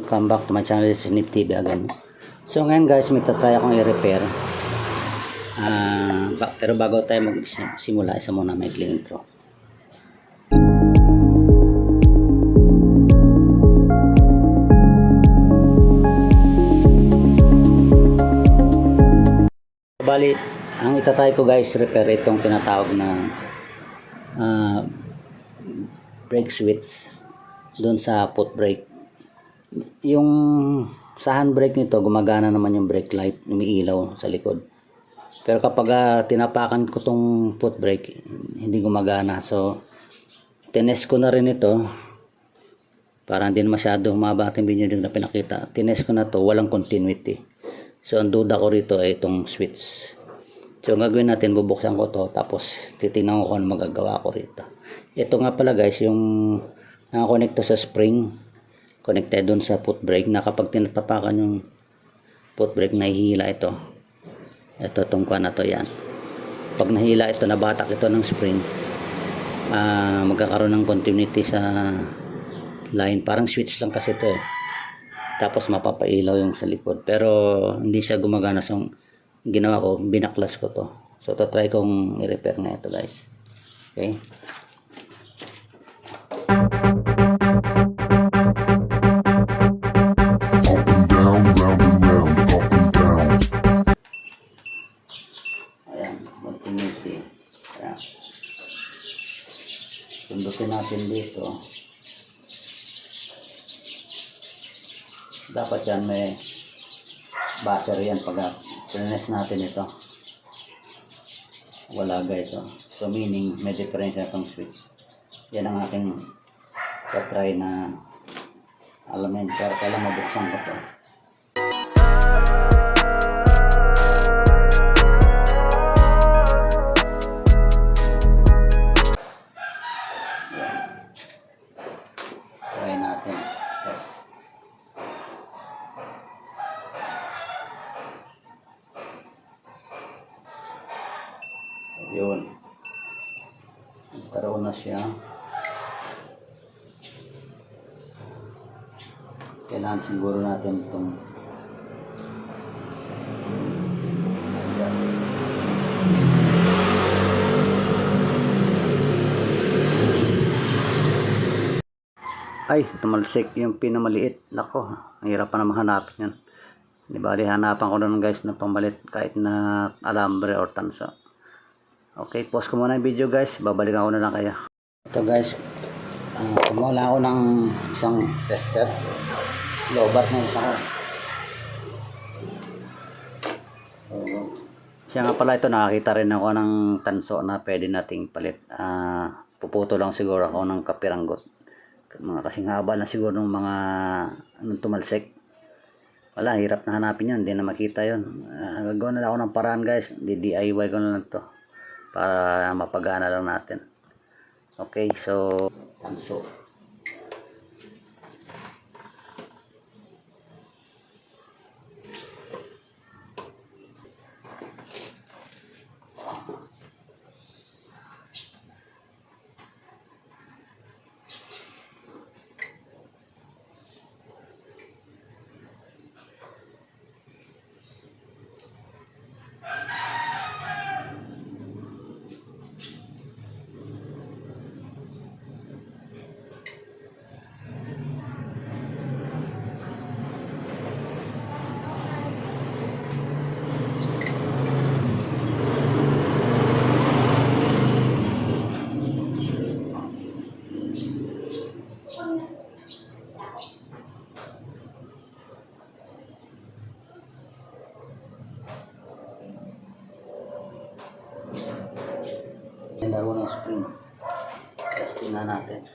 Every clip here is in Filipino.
welcome back to my channel. This is Nip TV again. So ngayon guys, may tatry akong i-repair. Pero bago tayo magsimula, isa muna may intro. Bali, ang itatry ko guys, repair itong tinatawag na brake switch doon sa foot brake. Yung sa handbrake nito, gumagana naman yung brake light, umiilaw sa likod. Pero kapag tinapakan ko tong foot brake, hindi gumagana. So, tinest ko na rin ito para hindi masyado humaba ating video na pinakita. Tinest ko na to, walang continuity. So, ang duda ko rito ay itong switch. So, ang gagawin natin, bubuksan ko to, tapos titingnan ko kung ano magagawa ko rito. Ito nga pala guys, yung nakakonect to sa spring, connected doon sa foot brake, na kapag tinatapakan yung foot brake, nahihila ito. Ito, tungkuan na to yan. Pag nahila ito, nabatak ito ng spring, magkakaroon ng continuity sa line. Parang switch lang kasi ito eh. Tapos mapapailaw yung sa likod. Pero hindi siya gumagana. So, ginawa ko, binaklas ko to. So, try kong i-repair nga ito guys. Okay. Sundutin natin dito. Dapat yan may buzzer yan pag press natin ito. Wala guys. So meaning may difference na itong switch. Yan ang aking try na alamin. Pero kailangan mabuksan ko ito. Yun, nagkaroon na siya. Kailangan siguro natin itong ay, tumalsik yung pinamaliit. Nako, ang hirap pa naman hanapin yan. Di ba, hanapan ko na guys na pamalit kahit na alambre or tanso. Okay, pause ko muna yung video guys. Babalikan ko na lang kaya. Ito guys, kumuha lang ako ng isang tester. Lobat na isa ko. So, siya nga pala ito, nakakita rin ako ng tanso na pwede nating palit. Puputo lang siguro ako ng kapiranggot. Mga kasing haba na siguro ng mga tumalsik. Wala, hirap na hanapin yun. Hindi na makita yun. Gagawa na lang ako ng paraan guys. DIY ko na lang to para mapagana lang natin. Okay, so tanso. Laro ng spring. Testing na natin.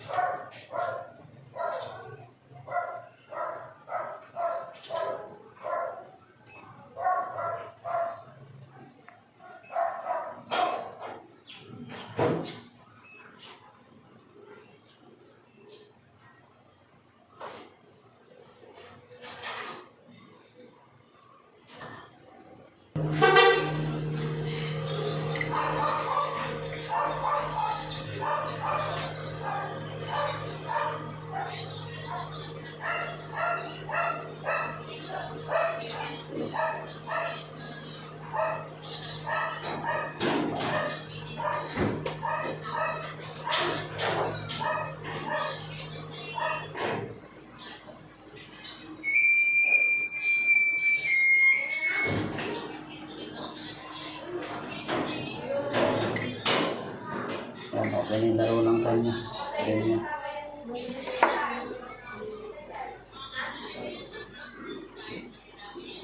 may laro ng kanya. Ganyan.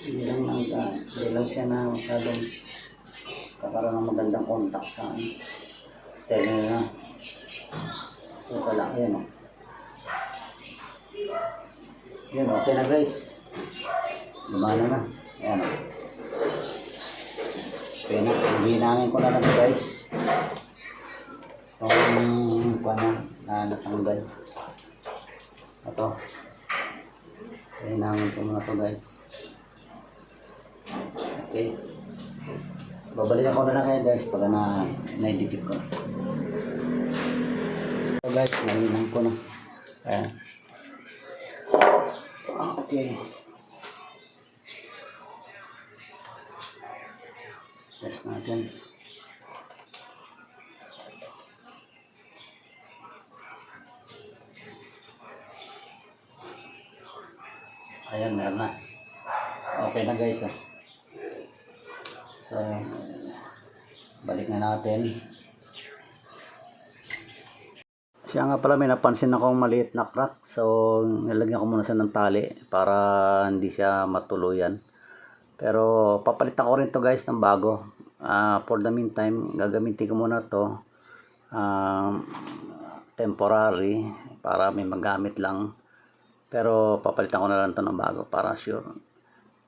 Hindi lang siya na masyadong kakaroon ng magandang contact sa terminal na. So pala, ayan o. Ayan, okay na guys. Gumana na. Ayan o. Okay na, hinangin ko na lang guys. Kung paano na natanggal. Ito. Hinangin ko muna ito guys. Okay. Babalikan ko na lang kayo guys pag na-edit ko. So guys, nahinang ko na. Ayan. Okay. Test natin. Ayan, meron na. Okay na guys. So, balik na natin. Siya nga pala, may napansin akong maliit na crack. So, nilagyan ko muna siya ng tali para hindi siya matuluyan. Pero, papalitan ko rin to guys ng bago. For the meantime, gagamitin ko muna to temporary para may magamit lang. Pero, papalitan ko na lang to ng bago para sure.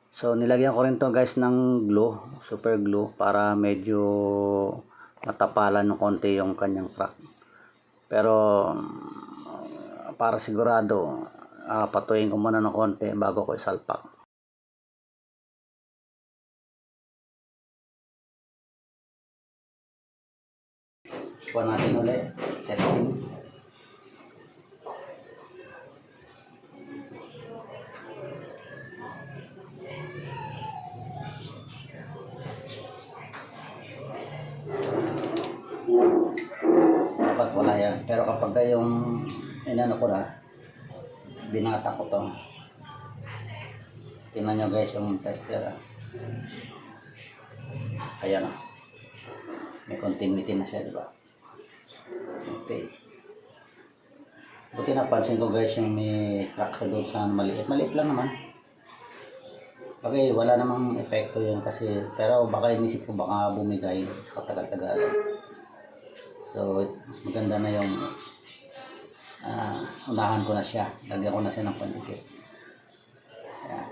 So, nilagyan ko rin to guys ng glue, super glue, para medyo matapalan ng konti yung kanyang crack. Pero para sigurado, patuyin ko muna ng konti bago ko isalpak. Kuha natin ulit, testing. Dapat wala yan, pero kapag yung inano ko na, binata ko to. Tingnan nyo guys yung tester. Ayan o, may continuity na siya, diba? Okay. Buti napansin ko guys yung may crack sa doon sa maliit lang naman. Okay, wala namang epekto yun kasi, pero baka inisip ko baka bumigay katagal-tagal. So, mas maganda na yung unahan ko na siya. Lagyan ko na siya ng pandikit. Ayan.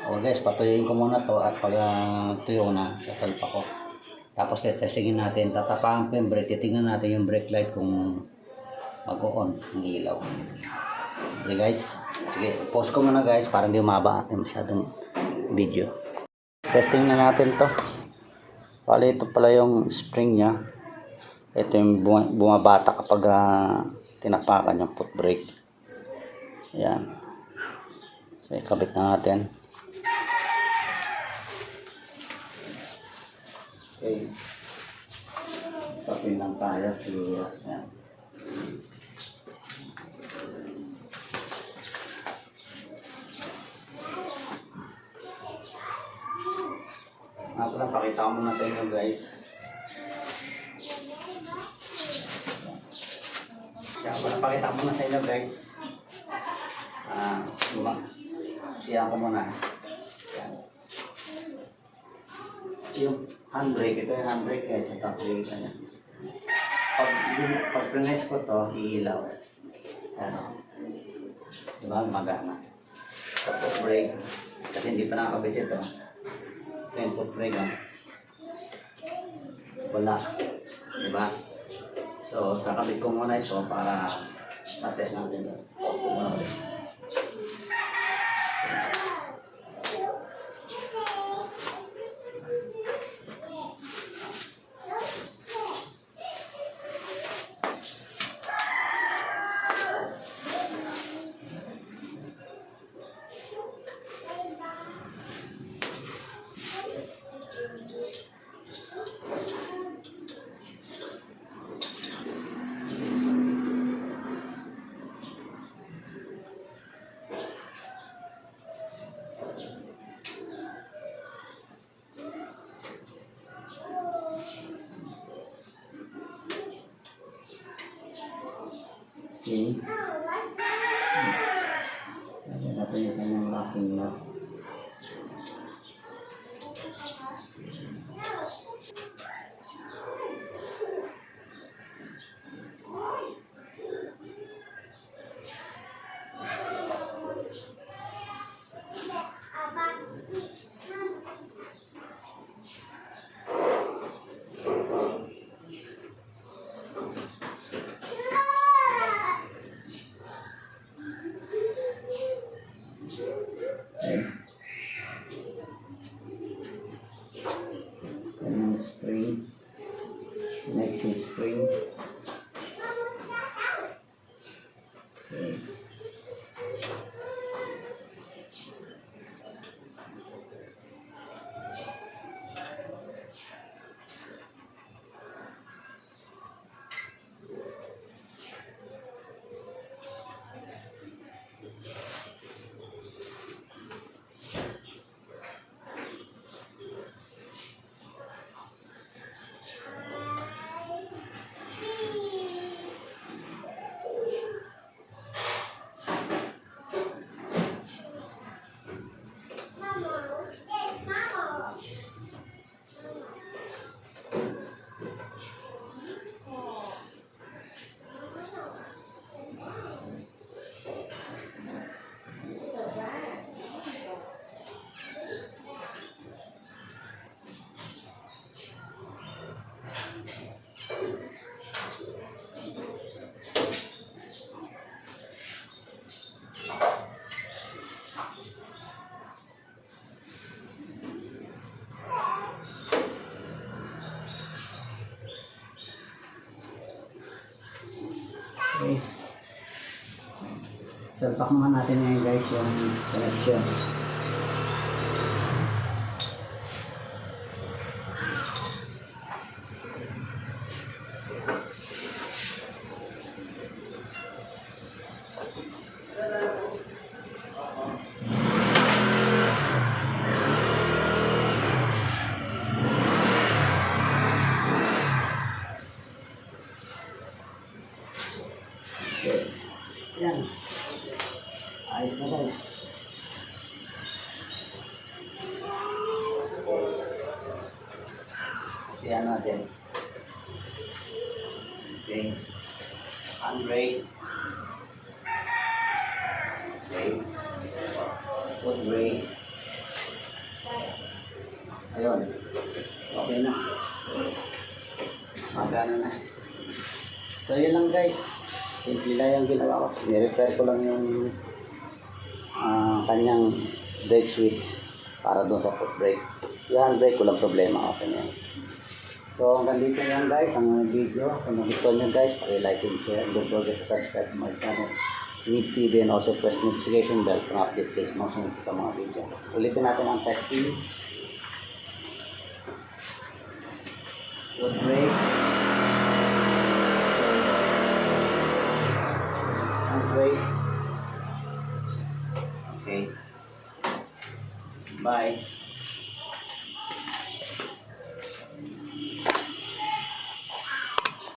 Okay guys, patuyin ko muna to at pag tuyo na, sasalpa ko. Tapos testingin natin, tatapakan ko yung brake. Titignan natin yung brake light kung mag-on ng ilaw. Okay guys, sige, pause ko muna guys para hindi umaba at masyadong video. Testing na natin to. Bali, ito pala yung spring nya. Ito yung bumabata kapag tinapakan yung foot brake. Ayan. So, ikabit na natin. Okay. Tapin lang tayo. Ayan. Pakita ko muna sa inyo guys. Pakita ko muna sa inyo guys. Siya ko muna. Yan. Yung handbrake, ito yung handbrake guys. Ito ang piliin niya. Pag press ko to, iilaw. Ano? Diba? Magana. Tapos brake. Kasi hindi pa nakakabit ito. Foot brake. Wala. Diba? So, kakabit ko muna ito para na-test natin. Okay. Lagyan natin yung kanyang locking nut. Okay. Kanyang spring. Next is spring. Okay. Okay. Salpak naman natin ngayon guys yung connection. Okay. Yan. Ayos na guys. Yan natin. Okay. Handbrake. Okay. Foot brake. Ayun. Okay na. Magana na. So yun lang guys. Simple lang yung ginawa ko. Ni-repair ko lang yung kanyang brake switch para doon sa foot brake. Yung handbrake walang problema. Okay na yan. So hanggang dito yan guys ang video. Kung nagustuhan nyo guys, paki-like and share. Don't forget to subscribe to my channel Need TV and also press notification bell para update kayo sa mga sunod sa mga video. Ulitin natin ang testing. Foot brake. Handbrake. Okay. Bye.